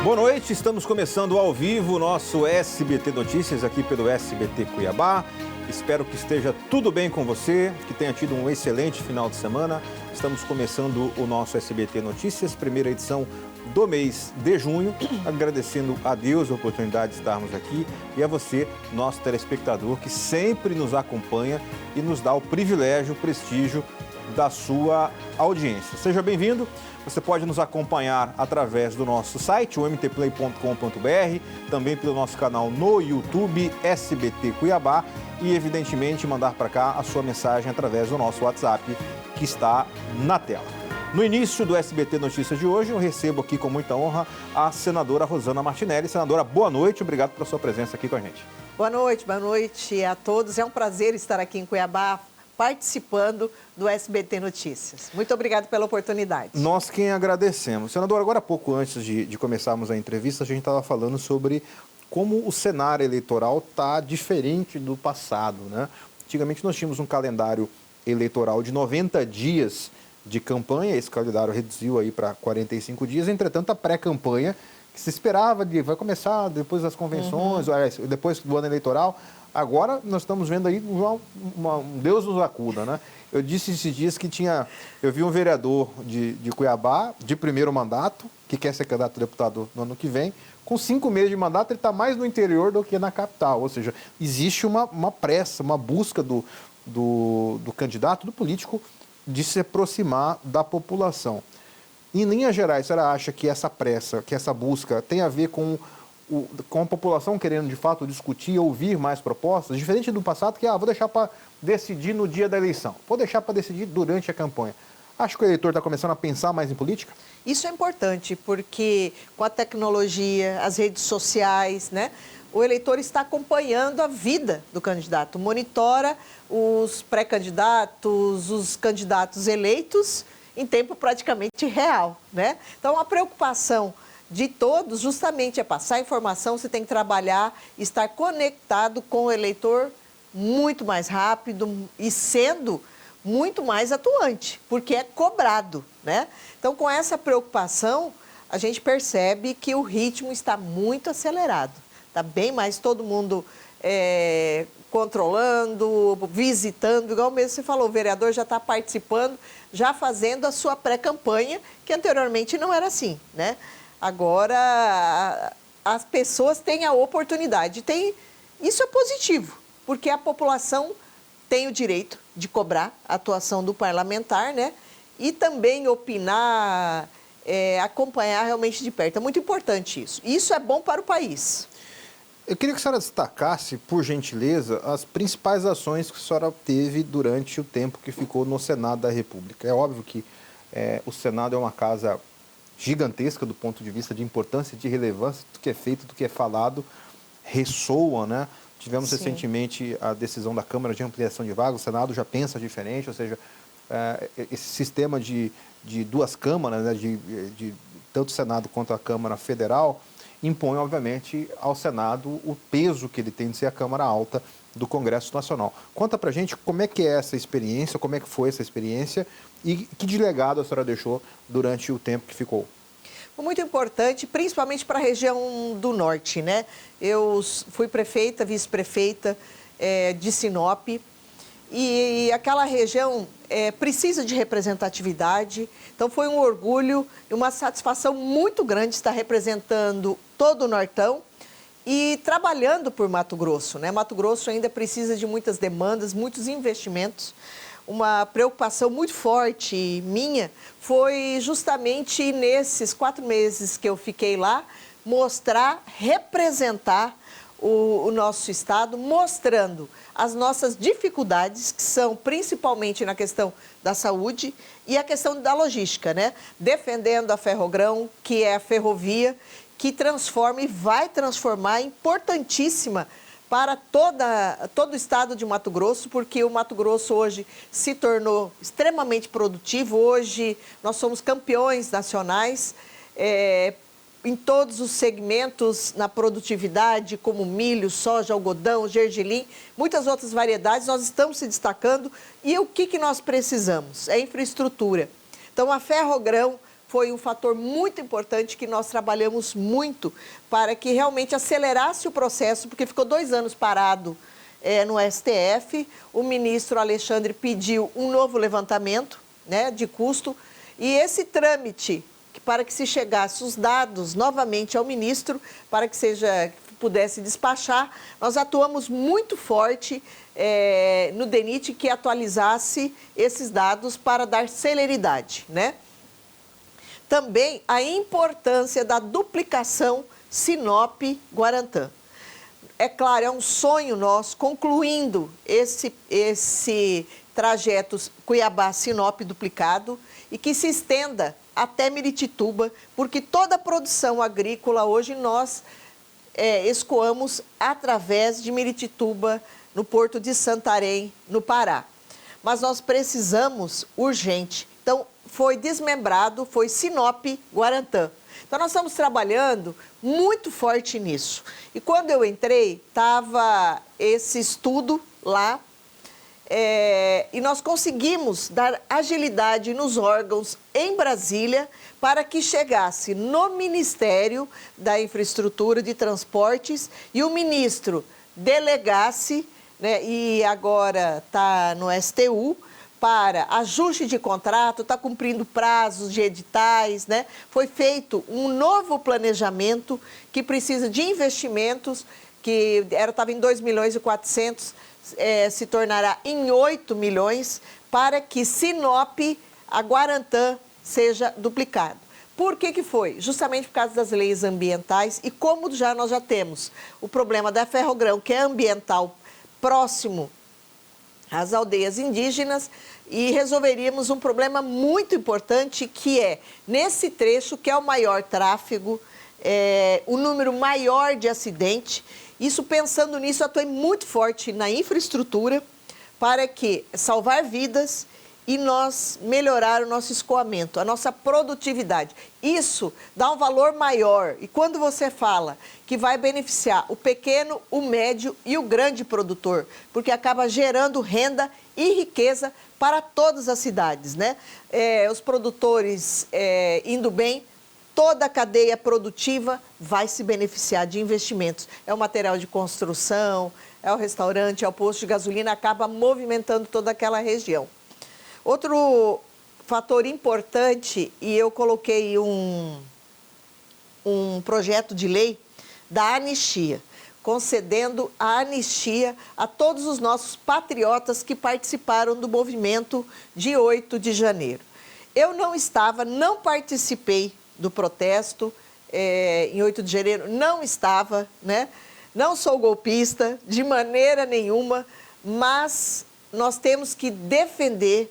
Boa noite, estamos começando ao vivo o nosso SBT Notícias aqui pelo SBT Cuiabá. Espero que esteja tudo bem com você, que tenha tido um excelente final de semana. Estamos começando o nosso SBT Notícias, primeira edição do mês de junho, agradecendo a Deus a oportunidade de estarmos aqui e a você, nosso telespectador, que sempre nos acompanha e nos dá o privilégio, o prestígio da sua audiência. Seja bem-vindo. Você pode nos acompanhar através do nosso site, o mtplay.com.br, também pelo nosso canal no YouTube, SBT Cuiabá, e, evidentemente, mandar para cá a sua mensagem através do nosso WhatsApp, que está na tela. No início do SBT Notícias de hoje, eu recebo aqui com muita honra a senadora Rosana Martinelli. Senadora, boa noite, obrigado pela sua presença aqui com a gente. Boa noite a todos. É um prazer estar aqui em Cuiabá, participando do SBT Notícias. Muito obrigado pela oportunidade. Nós quem agradecemos. Senador, agora há pouco antes de começarmos a entrevista, a gente estava falando sobre como o cenário eleitoral está diferente do passado, né? Antigamente nós tínhamos um calendário eleitoral de 90 dias de campanha, esse calendário reduziu aí para 45 dias, entretanto a pré-campanha, que se esperava, vai começar depois das convenções, depois do ano eleitoral. Agora nós estamos vendo aí um Deus nos acuda, né? Eu disse esses dias que eu vi um vereador de Cuiabá, de primeiro mandato, que quer ser candidato a deputado no ano que vem, com 5 meses de mandato ele está mais no interior do que na capital. Ou seja, existe uma pressa, uma busca do candidato, do político, de se aproximar da população. Em linhas gerais, a senhora acha que essa pressa, que essa busca tem a ver com a população querendo, de fato, discutir, ouvir mais propostas, diferente do passado, que vou deixar para decidir no dia da eleição, vou deixar para decidir durante a campanha. Acho que o eleitor está começando a pensar mais em política? Isso é importante, porque com a tecnologia, as redes sociais, né, o eleitor está acompanhando a vida do candidato, monitora os pré-candidatos, os candidatos eleitos em tempo praticamente real, né? Então, a preocupação de todos justamente é passar informação, você tem que trabalhar, estar conectado com o eleitor muito mais rápido e sendo muito mais atuante, porque é cobrado, né? Então, com essa preocupação, a gente percebe que o ritmo está muito acelerado. Está bem mais todo mundo controlando, visitando, igual mesmo você falou, o vereador já está participando, já fazendo a sua pré-campanha, que anteriormente não era assim, né? Agora, as pessoas têm a oportunidade. Isso é positivo, porque a população tem o direito de cobrar a atuação do parlamentar, né? E também opinar, acompanhar realmente de perto. É muito importante isso. Isso é bom para o país. Eu queria que a senhora destacasse, por gentileza, as principais ações que a senhora teve durante o tempo que ficou no Senado da República. É óbvio que o Senado é uma casa gigantesca do ponto de vista de importância, de relevância, do que é feito, do que é falado, ressoa, né? Tivemos recentemente a decisão da Câmara de ampliação de vagas, o Senado já pensa diferente, ou seja, esse sistema de duas câmaras, né, de tanto o Senado quanto a Câmara Federal, impõe, obviamente, ao Senado o peso que ele tem de ser a Câmara Alta do Congresso Nacional. Conta pra gente como é que é essa experiência, como é que foi essa experiência e que de legado a senhora deixou durante o tempo que ficou. Muito importante, principalmente para a região do norte, né? Eu fui prefeita, vice-prefeita de Sinop e aquela região precisa de representatividade. Então foi um orgulho e uma satisfação muito grande estar representando todo o Nortão e trabalhando por Mato Grosso, né? Mato Grosso ainda precisa de muitas demandas, muitos investimentos. Uma preocupação muito forte minha foi justamente nesses 4 meses que eu fiquei lá, representar o nosso estado, mostrando as nossas dificuldades, que são principalmente na questão da saúde e a questão da logística, né? Defendendo a Ferrogrão, que é a ferrovia, que transforma e vai transformar, importantíssima para todo o estado de Mato Grosso, porque o Mato Grosso hoje se tornou extremamente produtivo. Hoje nós somos campeões nacionais em todos os segmentos na produtividade, como milho, soja, algodão, gergelim, muitas outras variedades, nós estamos se destacando. E o que nós precisamos? É infraestrutura. Então, a Ferrogrão foi um fator muito importante que nós trabalhamos muito para que realmente acelerasse o processo, porque ficou 2 anos parado no STF. O ministro Alexandre pediu um novo levantamento, né, de custo, e esse trâmite, para que se chegasse os dados novamente ao ministro, para que pudesse despachar, nós atuamos muito forte no DENIT que atualizasse esses dados para dar celeridade, né? Também a importância da duplicação Sinop-Guarantã. É claro, é um sonho nosso, concluindo esse trajeto Cuiabá-Sinop duplicado e que se estenda até Miritituba, porque toda a produção agrícola hoje nós escoamos através de Miritituba, no Porto de Santarém, no Pará. Mas nós precisamos urgente. Então, foi desmembrado, foi Sinop-Guarantã. Então, nós estamos trabalhando muito forte nisso. E quando eu entrei, estava esse estudo lá, e nós conseguimos dar agilidade nos órgãos em Brasília para que chegasse no Ministério da Infraestrutura de Transportes e o ministro delegasse, né, e agora está no STU, para ajuste de contrato, está cumprindo prazos de editais, né? Foi feito um novo planejamento que precisa de investimentos, que estava em 2.400.000, se tornará em 8 milhões, para que Sinop a Guarantã seja duplicado. Por que foi? Justamente por causa das leis ambientais e como nós já temos o problema da Ferrogrão, que é ambiental próximo às aldeias indígenas, e resolveríamos um problema muito importante que é, nesse trecho, que é o maior tráfego, o número maior de acidentes. Isso, pensando nisso, eu atuei muito forte na infraestrutura para que salvar vidas e nós melhorar o nosso escoamento, a nossa produtividade. Isso dá um valor maior. E quando você fala que vai beneficiar o pequeno, o médio e o grande produtor, porque acaba gerando renda e riqueza para todas as cidades, né? Os produtores indo bem, toda a cadeia produtiva vai se beneficiar de investimentos. É o material de construção, é o restaurante, é o posto de gasolina, acaba movimentando toda aquela região. Outro fator importante, e eu coloquei um projeto de lei da anistia, concedendo a anistia a todos os nossos patriotas que participaram do movimento de 8 de janeiro. Eu não participei do protesto em 8 de janeiro, não estava, né? Não sou golpista de maneira nenhuma, mas nós temos que defender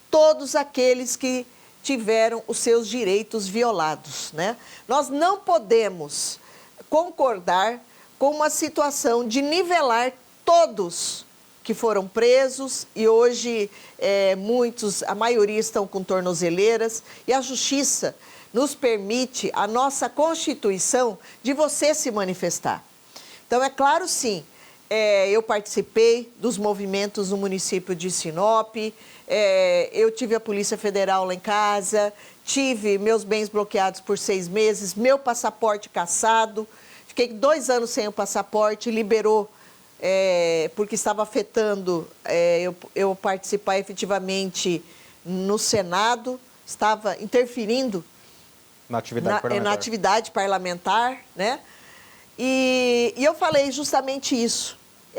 todos aqueles que tiveram os seus direitos violados, né? Nós não podemos concordar com uma situação de nivelar todos que foram presos e hoje a maioria estão com tornozeleiras, e a justiça nos permite, a nossa Constituição, de você se manifestar. Então, é claro, sim, eu participei dos movimentos no município de Sinop, eu tive a Polícia Federal lá em casa, tive meus bens bloqueados por 6 meses, meu passaporte cassado, fiquei 2 anos sem o passaporte, liberou, porque estava afetando eu participar efetivamente no Senado, estava interferindo na atividade parlamentar, né? E eu falei justamente isso,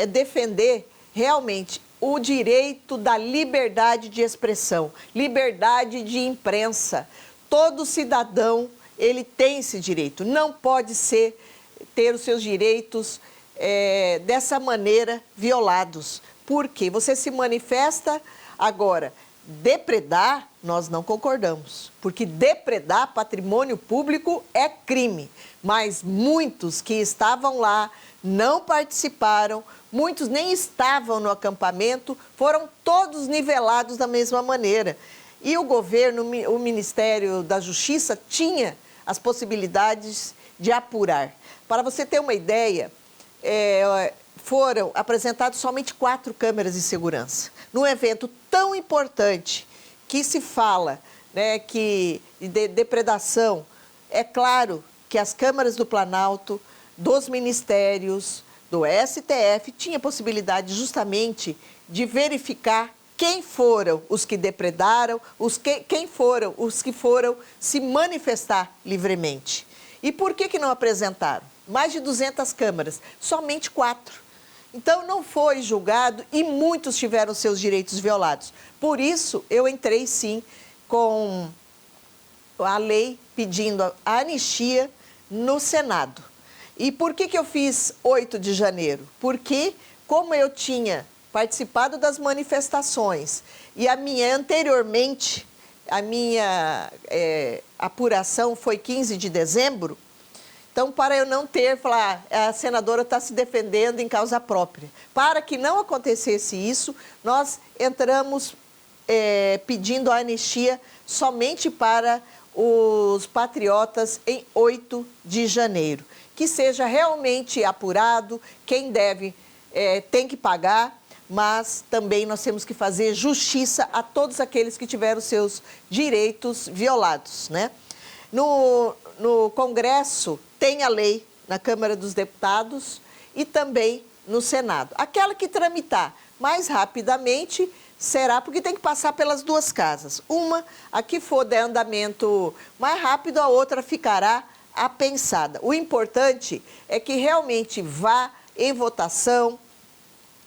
defender realmente o direito da liberdade de expressão, liberdade de imprensa. Todo cidadão, ele tem esse direito, não pode ter os seus direitos dessa maneira violados. Porque você se manifesta agora. Depredar, nós não concordamos, porque depredar patrimônio público é crime, mas muitos que estavam lá não participaram, muitos nem estavam no acampamento, foram todos nivelados da mesma maneira. E o governo, o Ministério da Justiça, tinha as possibilidades de apurar. Para você ter uma ideia, foram apresentadas somente 4 câmeras de segurança. Num evento tão importante que se fala né, de depredação, é claro que as câmaras do Planalto, dos ministérios, do STF, tinha possibilidade justamente de verificar quem foram os que depredaram, quem foram os que foram se manifestar livremente. E por que não apresentaram? Mais de 200 câmaras, somente 4. Então, não foi julgado e muitos tiveram seus direitos violados. Por isso, eu entrei, sim, com a lei pedindo a anistia no Senado. E por que eu fiz 8 de janeiro? Porque, como eu tinha participado das manifestações e anteriormente, a minha apuração foi 15 de dezembro, então, para eu não falar, a senadora está se defendendo em causa própria. Para que não acontecesse isso, nós entramos pedindo a anistia somente para os patriotas em 8 de janeiro. Que seja realmente apurado, quem deve tem que pagar, mas também nós temos que fazer justiça a todos aqueles que tiveram seus direitos violados, né? No Congresso tem a lei na Câmara dos Deputados e também no Senado. Aquela que tramitar mais rapidamente será, porque tem que passar pelas 2 casas. Uma, a que for de andamento mais rápido, a outra ficará apensada. O importante é que realmente vá em votação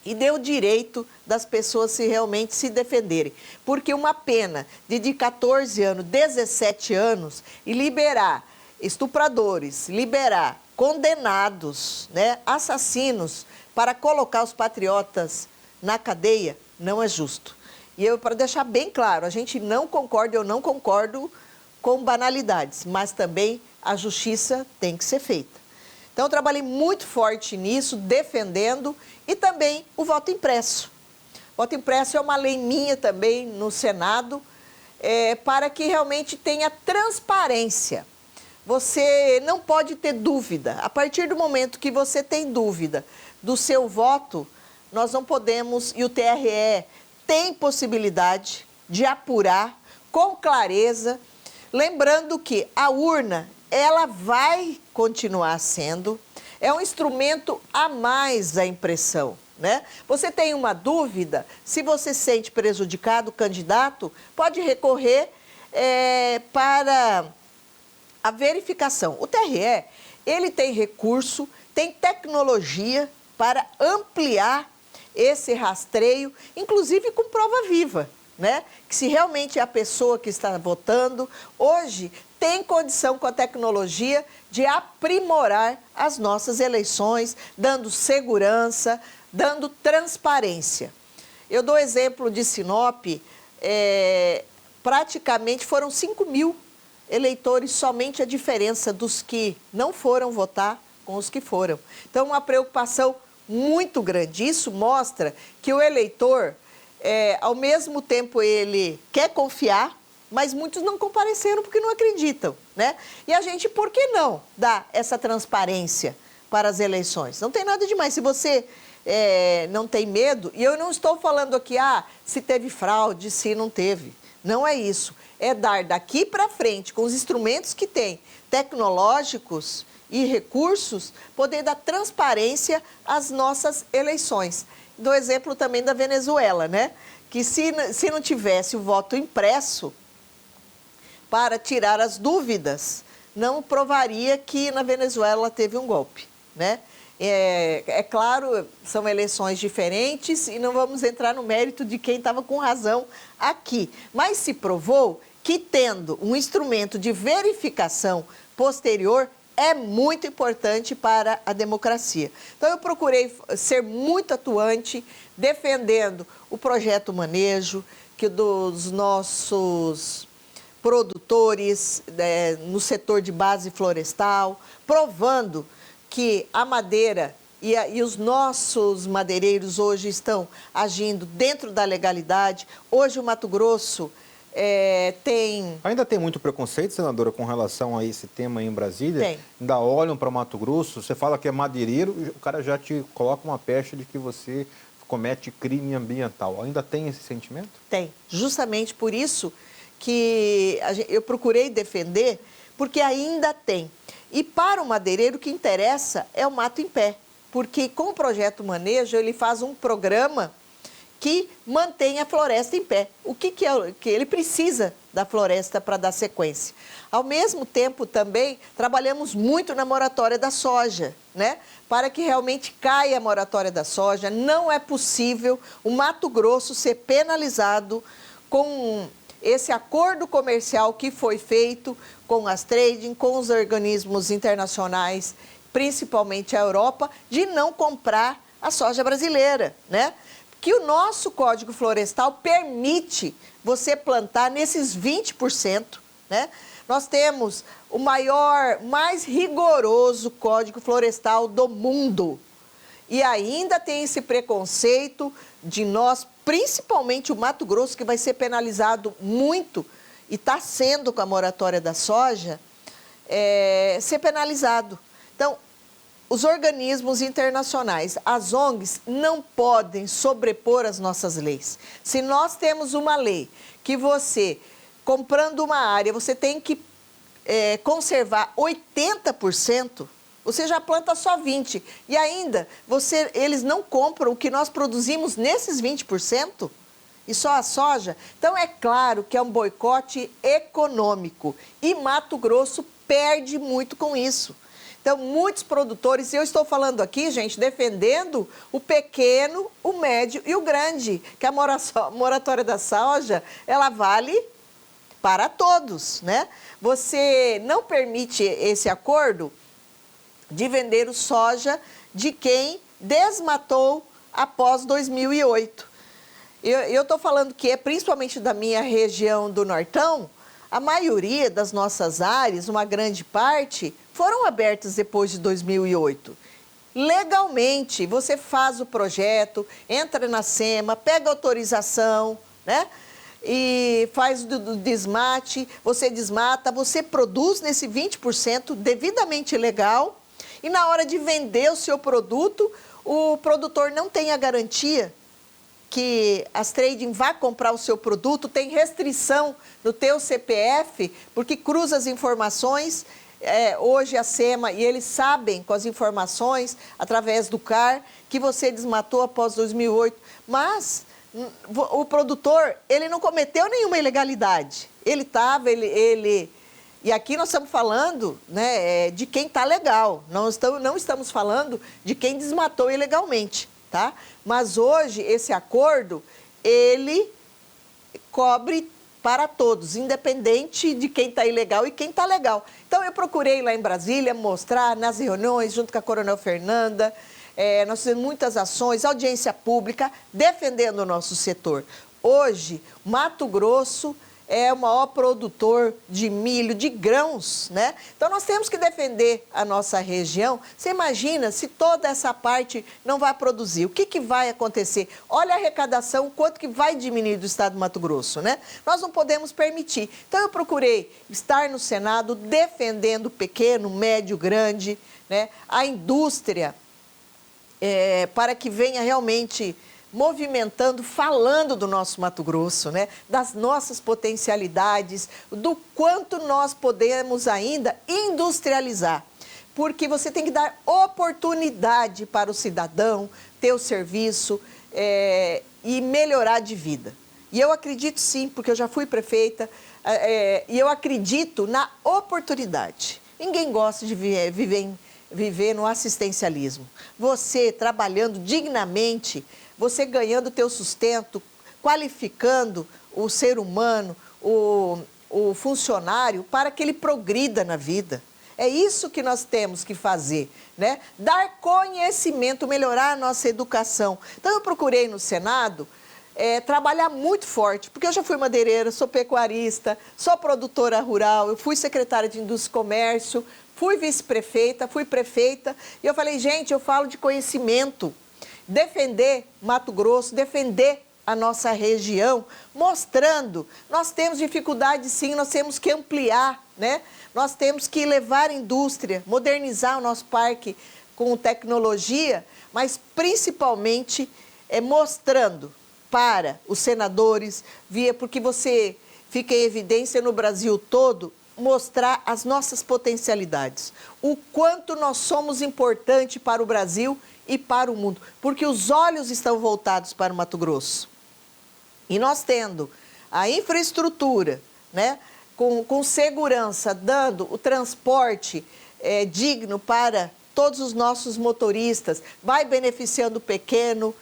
e dê o direito das pessoas realmente se defenderem. Porque uma pena de 14 anos, 17 anos e liberar estupradores, liberar condenados, né, assassinos, para colocar os patriotas na cadeia, não é justo. E eu, para deixar bem claro, a gente não concorda, eu não concordo com banalidades, mas também a justiça tem que ser feita. Então, eu trabalhei muito forte nisso, defendendo, e também o voto impresso. O voto impresso é uma lei minha também no Senado, para que realmente tenha transparência. Você não pode ter dúvida. A partir do momento que você tem dúvida do seu voto, nós não podemos, e o TRE tem possibilidade de apurar com clareza, lembrando que a urna, ela vai continuar sendo, é um instrumento a mais da impressão, né? Você tem uma dúvida, se você se sente prejudicado, o candidato pode recorrer para a verificação. O TRE, ele tem recurso, tem tecnologia para ampliar esse rastreio, inclusive com prova viva, né? Que se realmente é a pessoa que está votando, hoje tem condição com a tecnologia de aprimorar as nossas eleições, dando segurança, dando transparência. Eu dou exemplo de Sinop, praticamente foram 5.000 eleitores, somente a diferença dos que não foram votar com os que foram. Então, uma preocupação muito grande. Isso mostra que o eleitor, ao mesmo tempo, ele quer confiar, mas muitos não compareceram porque não acreditam, né? E a gente, por que não dar essa transparência para as eleições? Não tem nada demais. Se você não tem medo, e eu não estou falando aqui, se teve fraude, se não teve. Não é isso. É dar daqui para frente, com os instrumentos que tem, tecnológicos e recursos, poder dar transparência às nossas eleições. Dou exemplo também da Venezuela, né? Que se não tivesse o voto impresso para tirar as dúvidas, não provaria que na Venezuela teve um golpe, né? É claro, são eleições diferentes e não vamos entrar no mérito de quem estava com razão aqui. Mas se provou que, tendo um instrumento de verificação posterior, é muito importante para a democracia. Então, eu procurei ser muito atuante, defendendo o projeto Manejo, que dos nossos produtores no setor de base florestal, provando que a madeira e os nossos madeireiros hoje estão agindo dentro da legalidade. Hoje o Mato Grosso tem... Ainda tem muito preconceito, senadora, com relação a esse tema aí em Brasília? Tem. Ainda olham para o Mato Grosso, você fala que é madeireiro, o cara já te coloca uma pecha de que você comete crime ambiental. Ainda tem esse sentimento? Tem. Justamente por isso eu procurei defender, porque ainda tem. E para o madeireiro, o que interessa é o mato em pé, porque com o projeto Manejo, ele faz um programa que mantém a floresta em pé. O que ele precisa da floresta para dar sequência? Ao mesmo tempo, também, trabalhamos muito na moratória da soja, né? Para que realmente caia a moratória da soja. Não é possível o Mato Grosso ser penalizado com esse acordo comercial que foi feito com as trading, com os organismos internacionais, principalmente a Europa, de não comprar a soja brasileira, né? Que o nosso Código Florestal permite você plantar nesses 20%, né? Nós temos o maior, mais rigoroso Código Florestal do mundo. E ainda tem esse preconceito de nós, principalmente o Mato Grosso, que vai ser penalizado muito, e está sendo com a moratória da soja, ser penalizado. Então, os organismos internacionais, as ONGs, não podem sobrepor as nossas leis. Se nós temos uma lei que você, comprando uma área, você tem que conservar 80%, você já planta só 20%. E ainda, eles não compram o que nós produzimos nesses 20%, e só a soja. Então, é claro que é um boicote econômico. E Mato Grosso perde muito com isso. Então, muitos produtores, e eu estou falando aqui, gente, defendendo o pequeno, o médio e o grande, que a moratória da soja, ela vale para todos, né? Você não permite esse acordo de vender o soja de quem desmatou após 2008. Eu estou falando que é principalmente da minha região do Nortão, a maioria das nossas áreas, uma grande parte, foram abertas depois de 2008. Legalmente, você faz o projeto, entra na SEMA, pega autorização, né? E faz o desmate, você desmata, você produz nesse 20% devidamente legal, e na hora de vender o seu produto, o produtor não tem a garantia que as trading vá comprar o seu produto, tem restrição no teu CPF, porque cruza as informações, hoje a SEMA, e eles sabem com as informações, através do CAR, que você desmatou após 2008, mas o produtor, ele não cometeu nenhuma ilegalidade, e aqui nós estamos falando, né, de quem está legal, não estamos falando de quem desmatou ilegalmente. Tá? Mas hoje esse acordo, ele cobre para todos, independente de quem está ilegal e quem está legal. Então eu procurei lá em Brasília mostrar nas reuniões, junto com a Coronel Fernanda, nós fizemos muitas ações, audiência pública, defendendo o nosso setor. Hoje, Mato Grosso é o maior produtor de milho, de grãos, né? Então, nós temos que defender a nossa região. Você imagina se toda essa parte não vai produzir, o que vai acontecer? Olha a arrecadação, quanto que vai diminuir do estado do Mato Grosso, né? Nós não podemos permitir. Então, eu procurei estar no Senado defendendo o pequeno, médio, grande, né? A indústria, para que venha realmente movimentando, falando do nosso Mato Grosso, né? Das nossas potencialidades, do quanto nós podemos ainda industrializar. Porque você tem que dar oportunidade para o cidadão ter o serviço e melhorar de vida. E eu acredito sim, porque eu já fui prefeita, e eu acredito na oportunidade. Ninguém gosta de viver no assistencialismo. Você trabalhando dignamente, você ganhando o teu sustento, qualificando o ser humano, o funcionário, para que ele progrida na vida. É isso que nós temos que fazer, né? Dar conhecimento, melhorar a nossa educação. Então, eu procurei no Senado trabalhar muito forte, porque eu já fui madeireira, sou pecuarista, sou produtora rural, eu fui secretária de Indústria e Comércio, fui vice-prefeita, fui prefeita, e eu falei, gente, eu falo de conhecimento. Defender Mato Grosso, defender a nossa região, mostrando, nós temos dificuldade sim, nós temos que ampliar, né? Nós temos que levar a indústria, modernizar o nosso parque com tecnologia, mas principalmente mostrando para os senadores, porque você fica em evidência no Brasil todo, mostrar as nossas potencialidades, o quanto nós somos importantes para o Brasil e para o mundo, porque os olhos estão voltados para o Mato Grosso. E nós tendo a infraestrutura, né, com segurança, dando o transporte digno para todos os nossos motoristas, vai beneficiando o pequeno,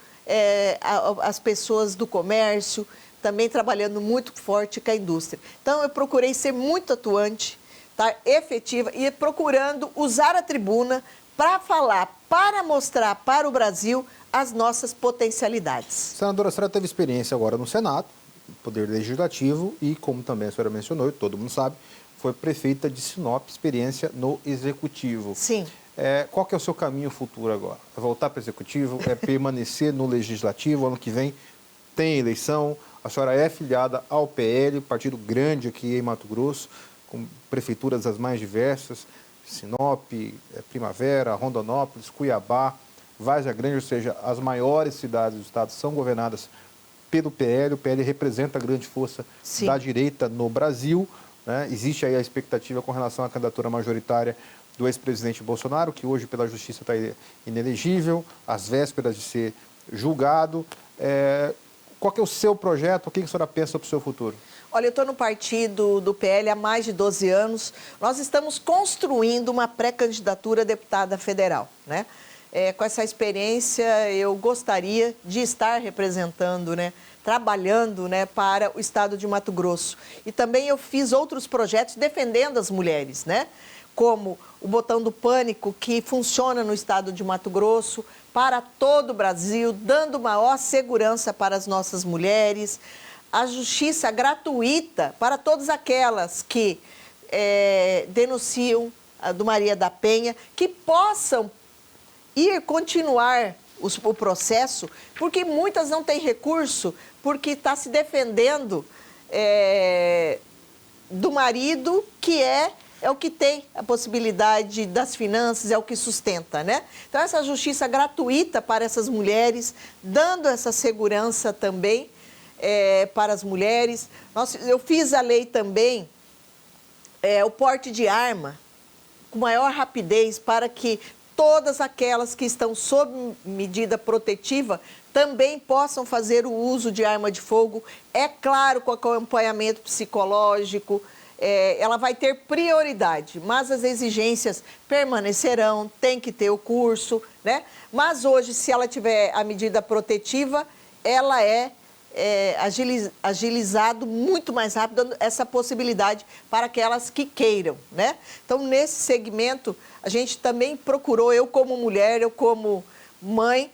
as pessoas do comércio, também trabalhando muito forte com a indústria. Então, eu procurei ser muito atuante, tá, efetiva, e procurando usar a tribuna para falar, para mostrar para o Brasil as nossas potencialidades. Senadora, a senhora teve experiência agora no Senado, Poder Legislativo, e como também a senhora mencionou, e todo mundo sabe, foi prefeita de Sinop, experiência no Executivo. Sim. Qual que é o seu caminho futuro agora? É voltar para o Executivo? É permanecer no Legislativo? Ano que vem tem eleição? A senhora é filiada ao PL, partido grande aqui em Mato Grosso, com prefeituras as mais diversas, Sinop, Primavera, Rondonópolis, Cuiabá, Várzea Grande, ou seja, as maiores cidades do estado são governadas pelo PL. O PL representa a grande força Sim. da direita no Brasil, né? Existe aí a expectativa com relação à candidatura majoritária do ex-presidente Bolsonaro, que hoje pela justiça está inelegível, às vésperas de ser julgado. Qual que é o seu projeto? O que a senhora pensa para o seu futuro? Olha, eu estou no partido do PL há mais de 12 anos. Nós estamos construindo uma pré-candidatura a deputada federal, né? Com essa experiência, eu gostaria de estar representando, né, trabalhando, né, para o estado de Mato Grosso. E também eu fiz outros projetos defendendo as mulheres, né? Como o Botão do Pânico, que funciona no estado de Mato Grosso, para todo o Brasil, dando maior segurança para as nossas mulheres, a justiça gratuita para todas aquelas que denunciam a do Maria da Penha, que possam continuar o processo, porque muitas não têm recurso, porque está se defendendo do marido, que é o que tem a possibilidade das finanças, é o que sustenta, né? Então, essa justiça gratuita para essas mulheres, dando essa segurança também para as mulheres. Eu fiz a lei também, o porte de arma, com maior rapidez, para que todas aquelas que estão sob medida protetiva também possam fazer o uso de arma de fogo, é claro, com acompanhamento psicológico. Ela vai ter prioridade, mas as exigências permanecerão, tem que ter o curso, né? Mas hoje, se ela tiver a medida protetiva, ela agilizado muito mais rápido, dando essa possibilidade para aquelas que queiram, né? Então, nesse segmento, a gente também procurou, eu como mulher, eu como mãe,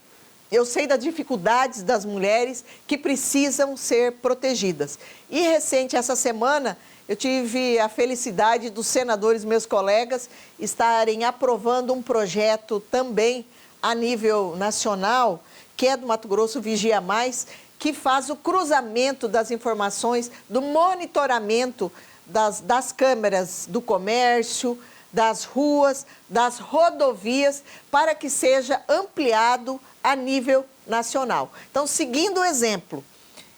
eu sei das dificuldades das mulheres que precisam ser protegidas. E recente, essa semana, eu tive a felicidade dos senadores, meus colegas, estarem aprovando um projeto também a nível nacional, que é do Mato Grosso Vigia Mais, que faz o cruzamento das informações, do monitoramento das câmeras do comércio, das ruas, das rodovias, para que seja ampliado a nível nacional. Então, seguindo o exemplo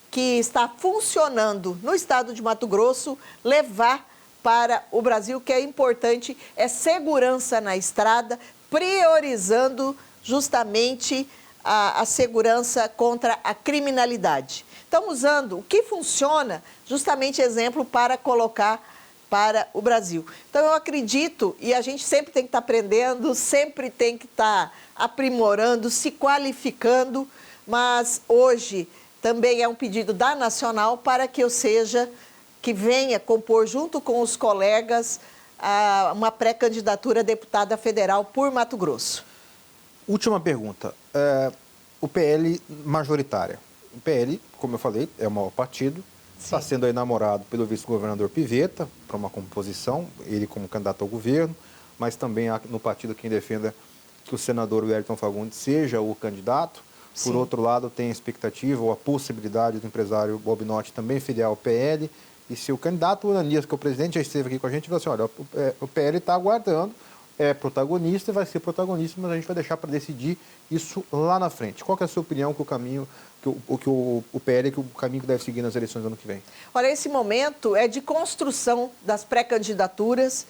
que está funcionando no estado de Mato Grosso, levar para o Brasil, que é importante, é segurança na estrada, priorizando justamente a segurança contra a criminalidade. Estamos usando o que funciona, justamente exemplo para colocar para o Brasil. Então, eu acredito, e a gente sempre tem que estar aprendendo, sempre tem que estar aprimorando, se qualificando, mas hoje também é um pedido da Nacional para que que venha compor junto com os colegas uma pré-candidatura a deputada federal por Mato Grosso. Última pergunta. O PL majoritária. O PL, como eu falei, é o maior partido. Está sendo aí namorado pelo vice-governador Pivetta para uma composição, ele como candidato ao governo, mas também há no partido quem defenda que o senador Wellington Fagundes seja o candidato. Por Sim. outro lado, tem a expectativa ou a possibilidade do empresário Bob Notti também filiar ao PL. E se o candidato Ananias, que é o presidente, já esteve aqui com a gente, falou assim, olha, o PL está aguardando é protagonista e vai ser protagonista, mas a gente vai deixar para decidir isso lá na frente. Qual que é a sua opinião que o caminho, que o PL, que o caminho que deve seguir nas eleições do ano que vem? Olha, esse momento é de construção das pré-candidaturas.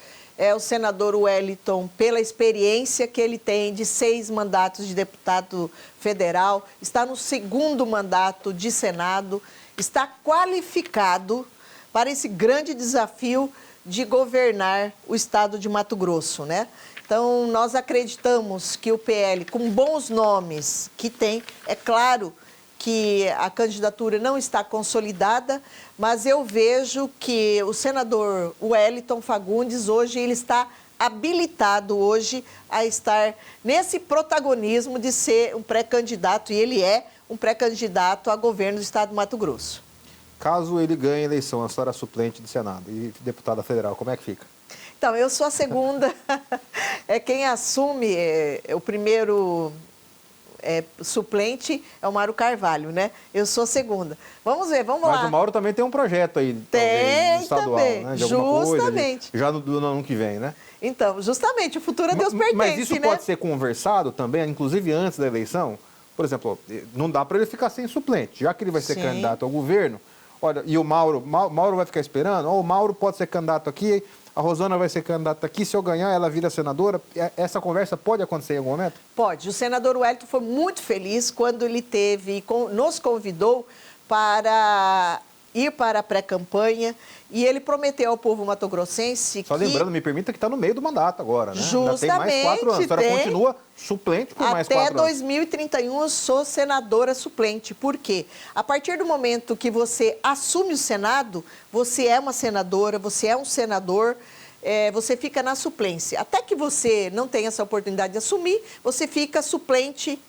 O senador Wellington, pela experiência que ele tem de 6 mandatos de deputado federal, está no 2º mandato de Senado, está qualificado para esse grande desafio de governar o estado de Mato Grosso, né? Então, nós acreditamos que o PL, com bons nomes que tem, é claro que a candidatura não está consolidada, mas eu vejo que o senador Wellington Fagundes, hoje, ele está habilitado hoje a estar nesse protagonismo de ser um pré-candidato, e ele é um pré-candidato a governo do estado de Mato Grosso. Caso ele ganhe a eleição, a senhora suplente de Senado e deputada federal, como é que fica? Então, eu sou a segunda, quem assume o primeiro suplente é o Mauro Carvalho, né? Eu sou a segunda. Vamos ver, vamos lá. Mas o Mauro também tem um projeto aí, tem estadual, também, né? De alguma justamente. Coisa, já no ano que vem, né? Então, justamente, o futuro a Deus pertence, mas isso né? pode ser conversado também, inclusive antes da eleição? Por exemplo, não dá para ele ficar sem suplente, já que ele vai ser candidato ao governo. Olha, e o Mauro vai ficar esperando? O Mauro pode ser candidato aqui, a Rosana vai ser candidata aqui, se eu ganhar, ela vira senadora. Essa conversa pode acontecer em algum momento? Pode. O senador Wellington foi muito feliz quando ele nos convidou para ir para a pré-campanha e ele prometeu ao povo matogrossense Só lembrando, me permita que está no meio do mandato agora, né? Justamente. Ainda tem mais 4 anos. A senhora continua suplente por mais 4 anos. Até 2031 eu sou senadora suplente. Por quê? A partir do momento que você assume o Senado, você é uma senadora, você é um senador, você fica na suplência. Até que você não tenha essa oportunidade de assumir, você fica suplente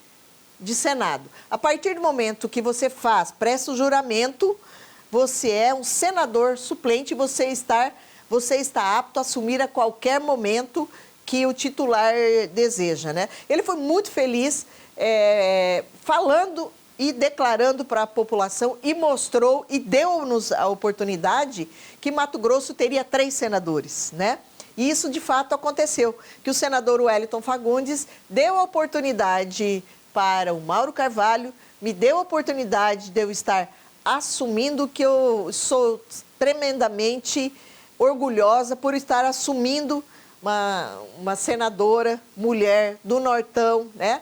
de Senado. A partir do momento que você presta o juramento, você é um senador suplente, você está apto a assumir a qualquer momento que o titular deseja, né? Ele foi muito feliz falando e declarando para a população e mostrou e deu-nos a oportunidade que Mato Grosso teria 3 senadores, né? E isso de fato aconteceu, que o senador Wellington Fagundes deu a oportunidade para o Mauro Carvalho, me deu a oportunidade de eu estar assumindo, que eu sou tremendamente orgulhosa por estar assumindo uma senadora mulher do Nortão, né?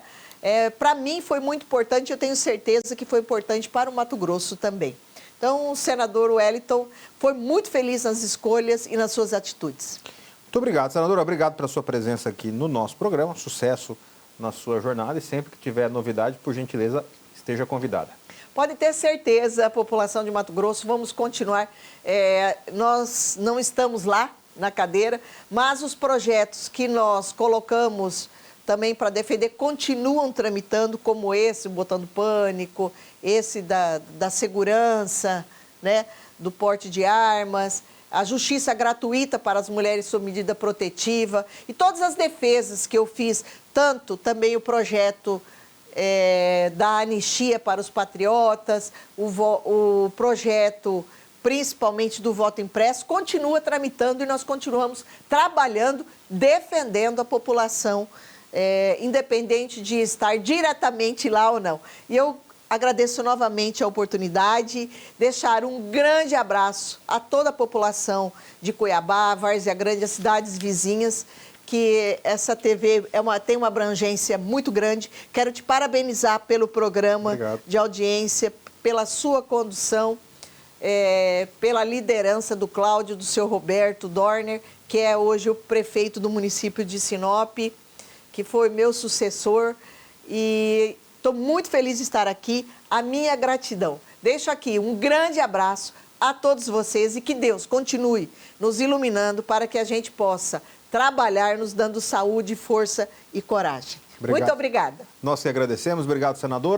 Para mim foi muito importante, eu tenho certeza que foi importante para o Mato Grosso também. Então, o senador Wellington foi muito feliz nas escolhas e nas suas atitudes. Muito obrigado, senadora. Obrigado pela sua presença aqui no nosso programa. Sucesso na sua jornada e sempre que tiver novidade, por gentileza, esteja convidada. Pode ter certeza, a população de Mato Grosso, vamos continuar. Nós não estamos lá na cadeira, mas os projetos que nós colocamos também para defender continuam tramitando, como esse, o Botando Pânico, esse da segurança, né, do porte de armas, a justiça gratuita para as mulheres sob medida protetiva e todas as defesas que eu fiz, tanto também o projeto da anistia para os patriotas, o projeto principalmente do voto impresso, continua tramitando e nós continuamos trabalhando, defendendo a população, independente de estar diretamente lá ou não. E eu agradeço novamente a oportunidade, deixar um grande abraço a toda a população de Cuiabá, Várzea Grande, as cidades vizinhas, que essa TV tem uma abrangência muito grande. Quero te parabenizar pelo programa. Obrigado. De audiência, pela sua condução, pela liderança do Cláudio, do seu Roberto Dorner, que é hoje o prefeito do município de Sinop, que foi meu sucessor. E estou muito feliz de estar aqui. A minha gratidão. Deixo aqui um grande abraço a todos vocês e que Deus continue nos iluminando para que a gente possa trabalhar nos dando saúde, força e coragem. Obrigado. Muito obrigada. Nós que agradecemos. Obrigado, senadora.